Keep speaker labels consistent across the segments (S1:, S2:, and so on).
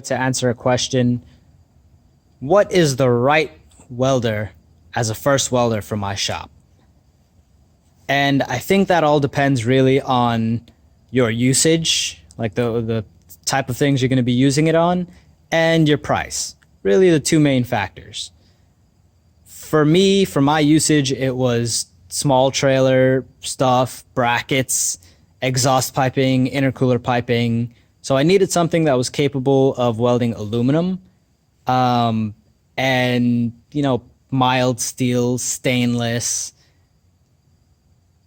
S1: To answer a question, what is the right welder as a first welder for my shop? And I think that all depends really on your usage, like the type of things you're going to be using it on, and your price. Really the two main factors. For me, for my usage, it was small trailer stuff, brackets, exhaust piping, intercooler piping. So I needed something that was capable of welding aluminum, and, mild steel, stainless,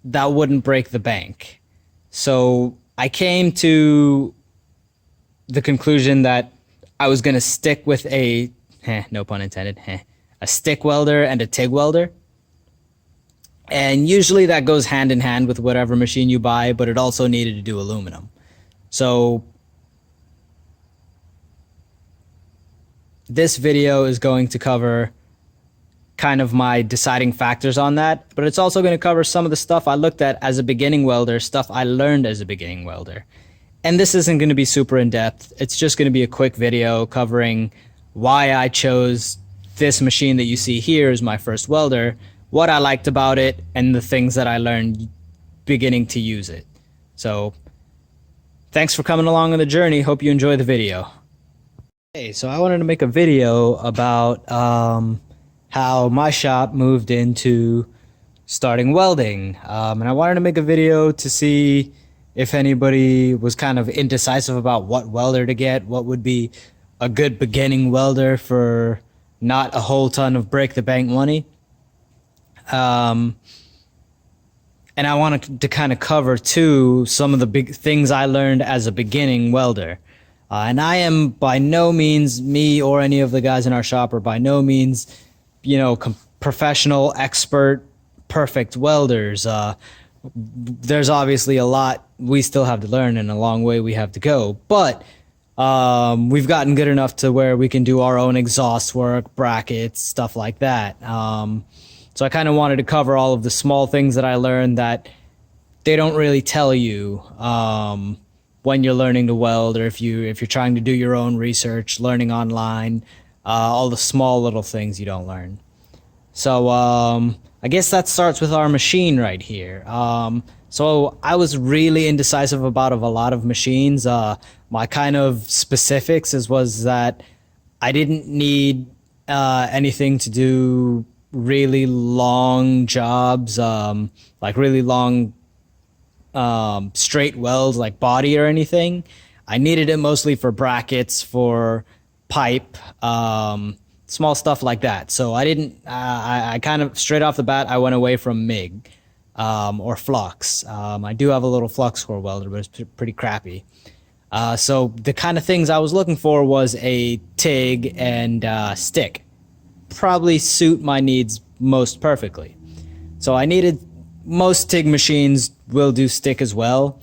S1: that wouldn't break the bank. So I came to the conclusion that I was going to stick with no pun intended, a stick welder and a TIG welder. And usually that goes hand in hand with whatever machine you buy, but it also needed to do aluminum. So this video is going to cover kind of my deciding factors on that, but it's also going to cover some of the stuff I looked at as a beginning welder, stuff I learned as a beginning welder. And this isn't going to be super in-depth. It's just going to be a quick video covering why I chose this machine that you see here as my first welder, what I liked about it, and the things that I learned beginning to use it. So thanks for coming along on the journey. Hope you enjoy the video. Hey, so I wanted to make a video about how my shop moved into starting welding. And I wanted to make a video to see if anybody was kind of indecisive about what welder to get, what would be a good beginning welder for not a whole ton of break the bank money. And I wanted to kind of cover too some of the big things I learned as a beginning welder. And I am by no means, me or any of the guys in our shop are by no means, professional, expert, perfect welders. There's obviously a lot we still have to learn and a long way we have to go. But we've gotten good enough to where we can do our own exhaust work, brackets, stuff like that. So I kind of wanted to cover all of the small things that I learned that they don't really tell you when you're learning to weld, or if you're trying to do your own research, learning online, all the small little things you don't learn. So I guess that starts with our machine right here. So I was really indecisive about a lot of machines. My kind of specifics was that I didn't need anything to do really long jobs, like really long straight welds like body or anything. I needed it mostly for brackets, for pipe, small stuff like that. So I kind of straight off the bat, I went away from MIG or flux. I do have a little flux core welder, but it's pretty crappy. So the kind of things I was looking for was a TIG and stick. Probably suit my needs most perfectly. So I needed, most TIG machines will do stick as well,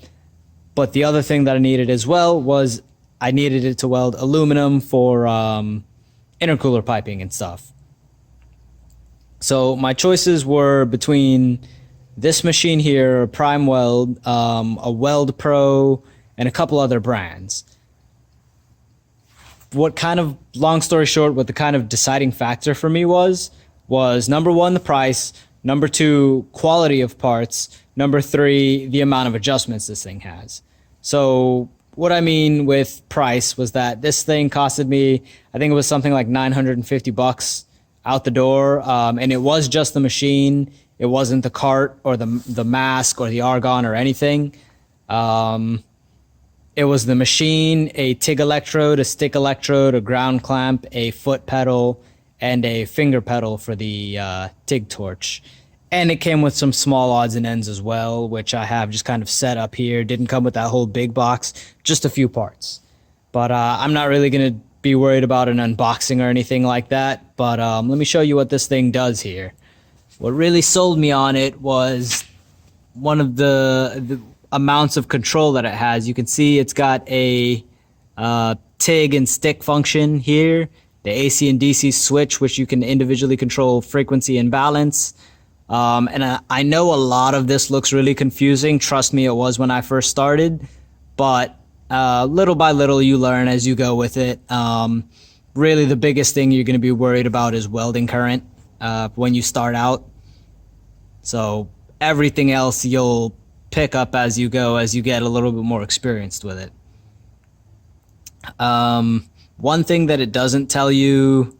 S1: but the other thing that I needed as well was I needed it to weld aluminum for intercooler piping and stuff. So my choices were between this machine here, a Prime Weld, a Weld Pro, and a couple other brands. Long story short, what the kind of deciding factor for me was number one, the price, number two, quality of parts, number three, the amount of adjustments this thing has. So what I mean with price was that this thing costed me, I think it was something like $950 out the door. And it was just the machine. It wasn't the cart or the mask or the argon or anything. It was the machine, a TIG electrode, a stick electrode, a ground clamp, a foot pedal, and a finger pedal for the TIG torch. And it came with some small odds and ends as well, which I have just kind of set up here. Didn't come with that whole big box, just a few parts. But I'm not really going to be worried about an unboxing or anything like that. But let me show you what this thing does here. What really sold me on it was one of the amounts of control that it has. You can see it's got a TIG and stick function here, the AC and DC switch, which you can individually control frequency and balance. And I know a lot of this looks really confusing. Trust me, it was when I first started. But Little by little, you learn as you go with it. Really, the biggest thing you're going to be worried about is welding current when you start out. So everything else you'll pick up as you go, as you get a little bit more experienced with it. One thing that it doesn't tell you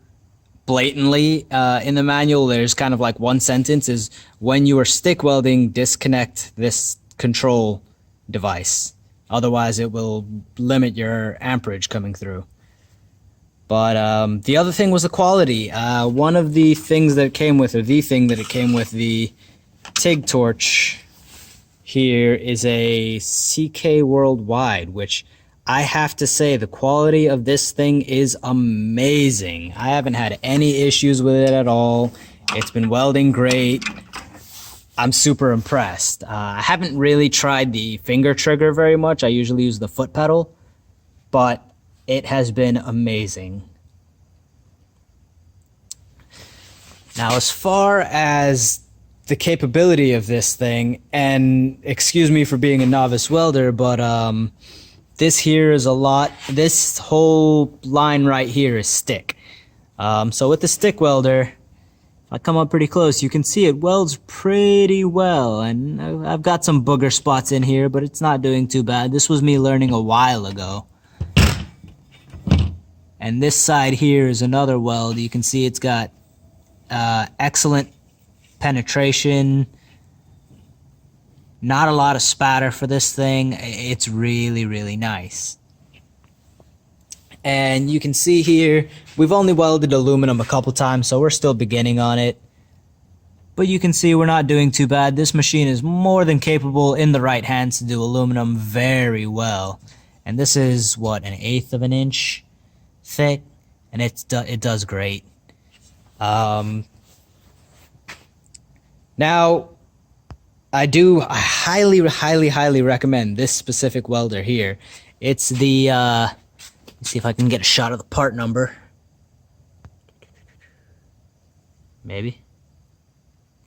S1: blatantly in the manual, there's kind of like one sentence, is when you are stick welding, disconnect this control device. Otherwise, it will limit your amperage coming through. But the other thing was the quality. One of the things that it came with, or the thing that it came with, the TIG torch here is a CK Worldwide, which I have to say the quality of this thing is amazing. I haven't had any issues with it at all. It's been welding great. I'm super impressed. I haven't really tried the finger trigger very much. I usually use the foot pedal, but it has been amazing. Now, as far as the capability of this thing, and excuse me for being a novice welder, but this here is a lot. This whole line right here is stick. So with the stick welder, if I come up pretty close, you can see it welds pretty well. And I've got some booger spots in here, but it's not doing too bad. This was me learning a while ago. And this side here is another weld. You can see it's got excellent penetration. Not a lot of spatter for this thing. It's really, really nice. And you can see here, we've only welded aluminum a couple times, so we're still beginning on it. But you can see we're not doing too bad. This machine is more than capable in the right hands to do aluminum very well. And this is, what, 1/8 of an inch thick? And it does great. Now, I highly, highly, highly recommend this specific welder here. It's the, let's see if I can get a shot of the part number. Maybe.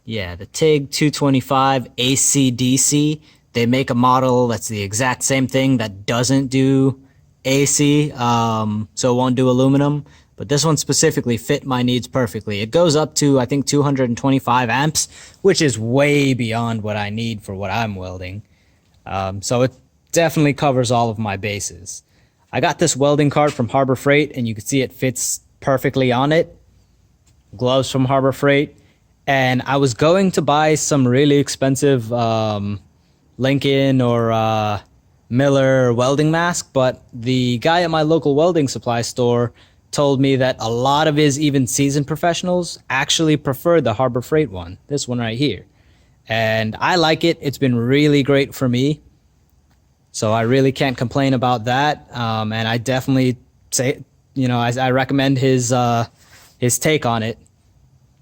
S1: Yeah, the TIG 225 AC/DC. They make a model that's the exact same thing that doesn't do AC, so it won't do aluminum. But this one specifically fit my needs perfectly. It goes up to, I think, 225 amps, which is way beyond what I need for what I'm welding. So it definitely covers all of my bases. I got this welding cart from Harbor Freight, and you can see it fits perfectly on it. Gloves from Harbor Freight. And I was going to buy some really expensive Lincoln or Miller welding mask, but the guy at my local welding supply store told me that a lot of his even seasoned professionals actually prefer the Harbor Freight one, this one right here. And I like it. It's been really great for me. So I really can't complain about that. And I definitely say, I recommend his take on it.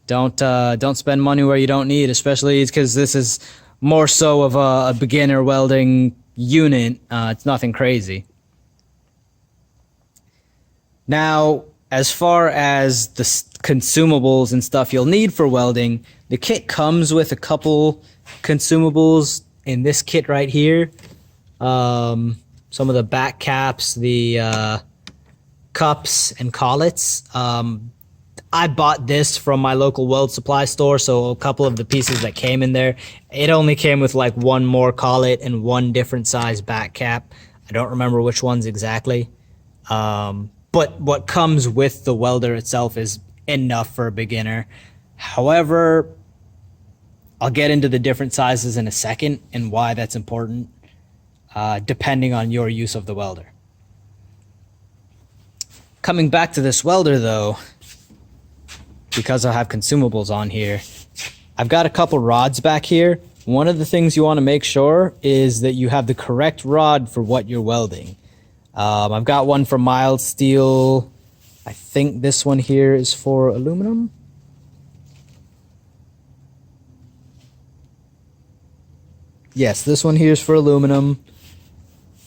S1: Don't spend money where you don't need, especially because this is more so of a beginner welding unit. It's nothing crazy. Now, as far as the consumables and stuff you'll need for welding, the kit comes with a couple consumables in this kit right here. Some of the back caps, the cups and collets. I bought this from my local weld supply store, so a couple of the pieces that came in there, it only came with like one more collet and one different size back cap. I don't remember which ones exactly. But what comes with the welder itself is enough for a beginner. However, I'll get into the different sizes in a second and why that's important, depending on your use of the welder. Coming back to this welder though, because I have consumables on here, I've got a couple rods back here. One of the things you want to make sure is that you have the correct rod for what you're welding. I've got one for mild steel. I think this one here is for aluminum. Yes, this one here is for aluminum.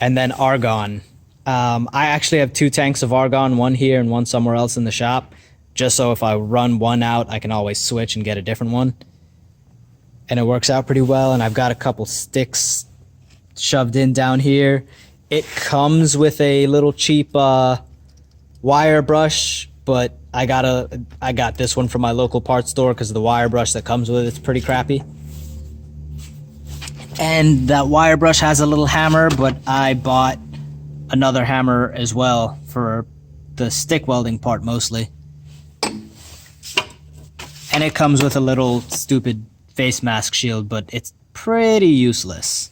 S1: And then argon. I actually have 2 tanks of argon, one here and one somewhere else in the shop, just so if I run one out, I can always switch and get a different one. And it works out pretty well. And I've got a couple sticks shoved in down here. It comes with a little cheap wire brush, but I got this one from my local parts store because the wire brush that comes with it's pretty crappy. And that wire brush has a little hammer, but I bought another hammer as well for the stick welding part mostly. And it comes with a little stupid face mask shield, but it's pretty useless.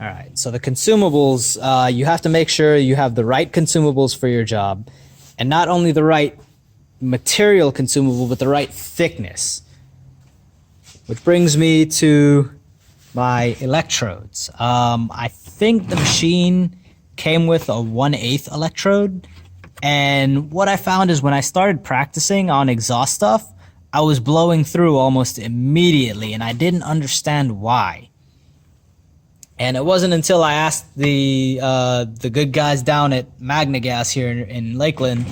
S1: All right, so the consumables, you have to make sure you have the right consumables for your job, and not only the right material consumable, but the right thickness. Which brings me to my electrodes. I think the machine came with a 1/8 electrode, and what I found is when I started practicing on exhaust stuff, I was blowing through almost immediately, and I didn't understand why. And it wasn't until I asked the good guys down at Magnagas here in Lakeland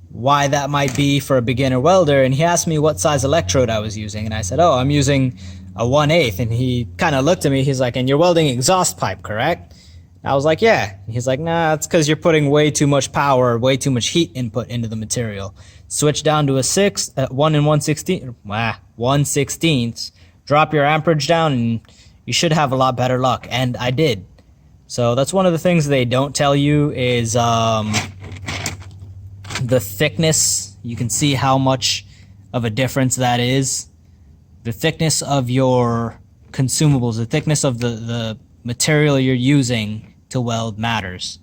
S1: why that might be for a beginner welder, and he asked me what size electrode I was using, and I said, oh, I'm using a 1/8, and he kind of looked at me, he's like, and you're welding exhaust pipe, correct? I was like, yeah. And he's like, nah, it's because you're putting way too much power, way too much heat input into the material. Switch down to a 1 1/16, drop your amperage down, and you should have a lot better luck, and I did. So that's one of the things they don't tell you is the thickness. You can see how much of a difference that is. The thickness of your consumables, the thickness of the material you're using to weld matters.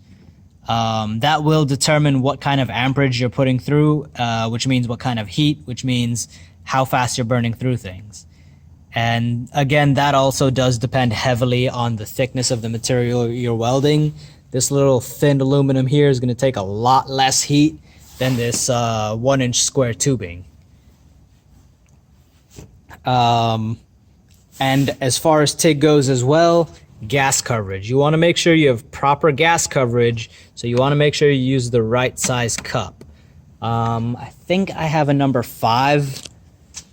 S1: That will determine what kind of amperage you're putting through, which means what kind of heat, which means how fast you're burning through things. And again, that also does depend heavily on the thickness of the material you're welding. This little thin aluminum here is going to take a lot less heat than this 1-inch square tubing. And as far as TIG goes as well, gas coverage. You want to make sure you have proper gas coverage, so you want to make sure you use the right size cup. I think I have a number 5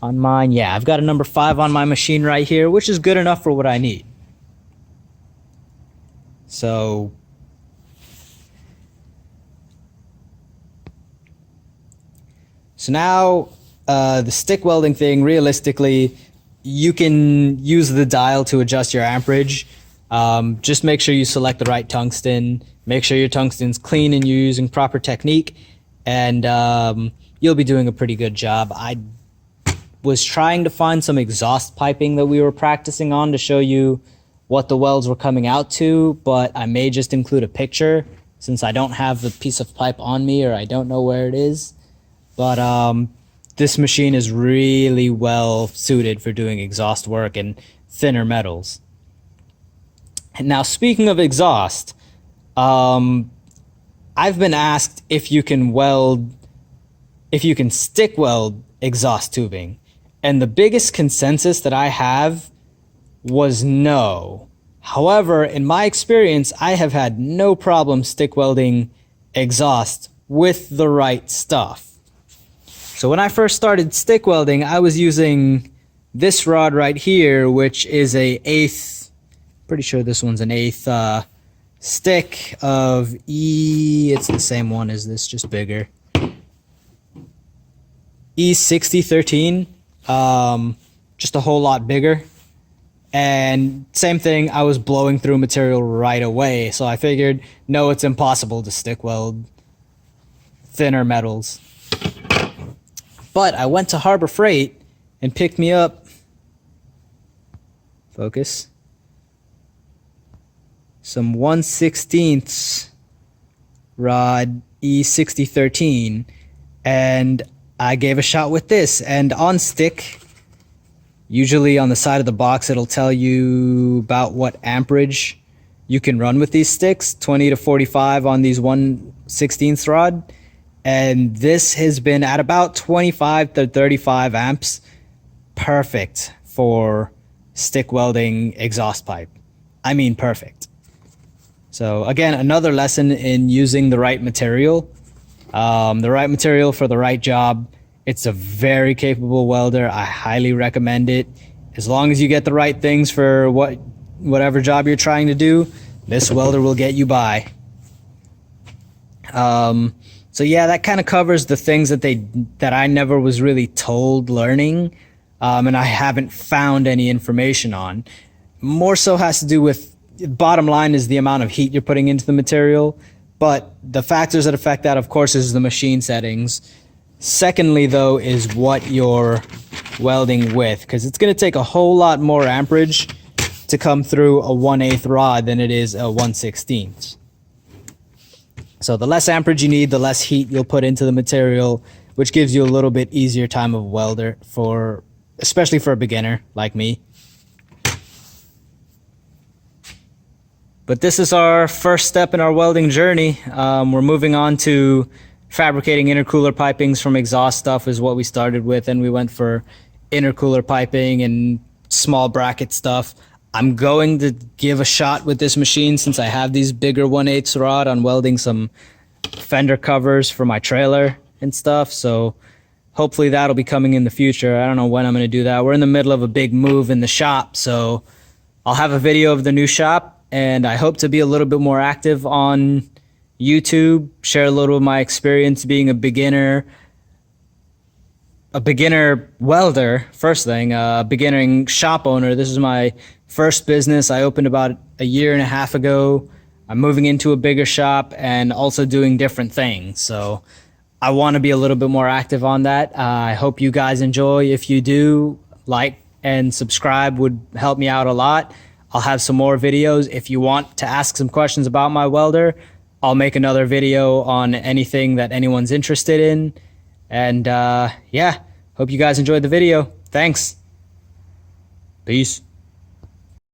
S1: on mine. Yeah, I've got a number 5 on my machine right here, which is good enough for what I need. So now the stick welding thing, realistically, you can use the dial to adjust your amperage. Just make sure you select the right tungsten, make sure your tungsten's clean and you're using proper technique, and you'll be doing a pretty good job. I was trying to find some exhaust piping that we were practicing on to show you what the welds were coming out to, but I may just include a picture since I don't have the piece of pipe on me or I don't know where it is. But this machine is really well suited for doing exhaust work and thinner metals. And now, speaking of exhaust, I've been asked if you can stick weld exhaust tubing. And the biggest consensus that I have was no. However, in my experience, I have had no problem stick welding exhaust with the right stuff. So when I first started stick welding, I was using this rod right here, which is a 1/8, pretty sure this one's an 1/8 stick of it's the same one as this, just bigger. E6013, just a whole lot bigger. And same thing, I was blowing through material right away, so I figured, no, it's impossible to stick weld thinner metals. But I went to Harbor Freight and picked me up, focus, some 1/16 rod E6013, and I gave a shot with this. And on stick, usually on the side of the box, it'll tell you about what amperage you can run with these sticks, 20 to 45 on these 1/16 rod. And this has been at about 25 to 35 amps. Perfect for stick welding exhaust pipe. I mean, perfect. So again, another lesson in using the right material. The right material for the right job. It's a very capable welder. I highly recommend it. As long as you get the right things for whatever job you're trying to do, this welder will get you by. So yeah, that kind of covers the things that I never was really told learning, and I haven't found any information on. More so has to do with, bottom line is the amount of heat you're putting into the material, but the factors that affect that, of course, is the machine settings. Secondly, though, is what you're welding with, because it's going to take a whole lot more amperage to come through a 1/8 rod than it is a 1/16. So the less amperage you need, the less heat you'll put into the material, which gives you a little bit easier time of welder, especially for a beginner like me. But this is our first step in our welding journey. We're moving on to fabricating intercooler pipings from exhaust stuff is what we started with, and we went for intercooler piping and small bracket stuff. I'm going to give a shot with this machine since I have these bigger 1/8 rod on welding some fender covers for my trailer and stuff. So hopefully that'll be coming in the future. I don't know when I'm going to do that. We're in the middle of a big move in the shop, so I'll have a video of the new shop, and I hope to be a little bit more active on YouTube, share a little of my experience being a beginner welder, first thing, a beginning shop owner. This is my first business. I opened about a year and a half ago. I'm moving into a bigger shop and also doing different things. So I want to be a little bit more active on that. I hope you guys enjoy. If you do, like and subscribe would help me out a lot. I'll have some more videos. If you want to ask some questions about my welder, I'll make another video on anything that anyone's interested in. And yeah, hope you guys enjoyed the video. Thanks. Peace.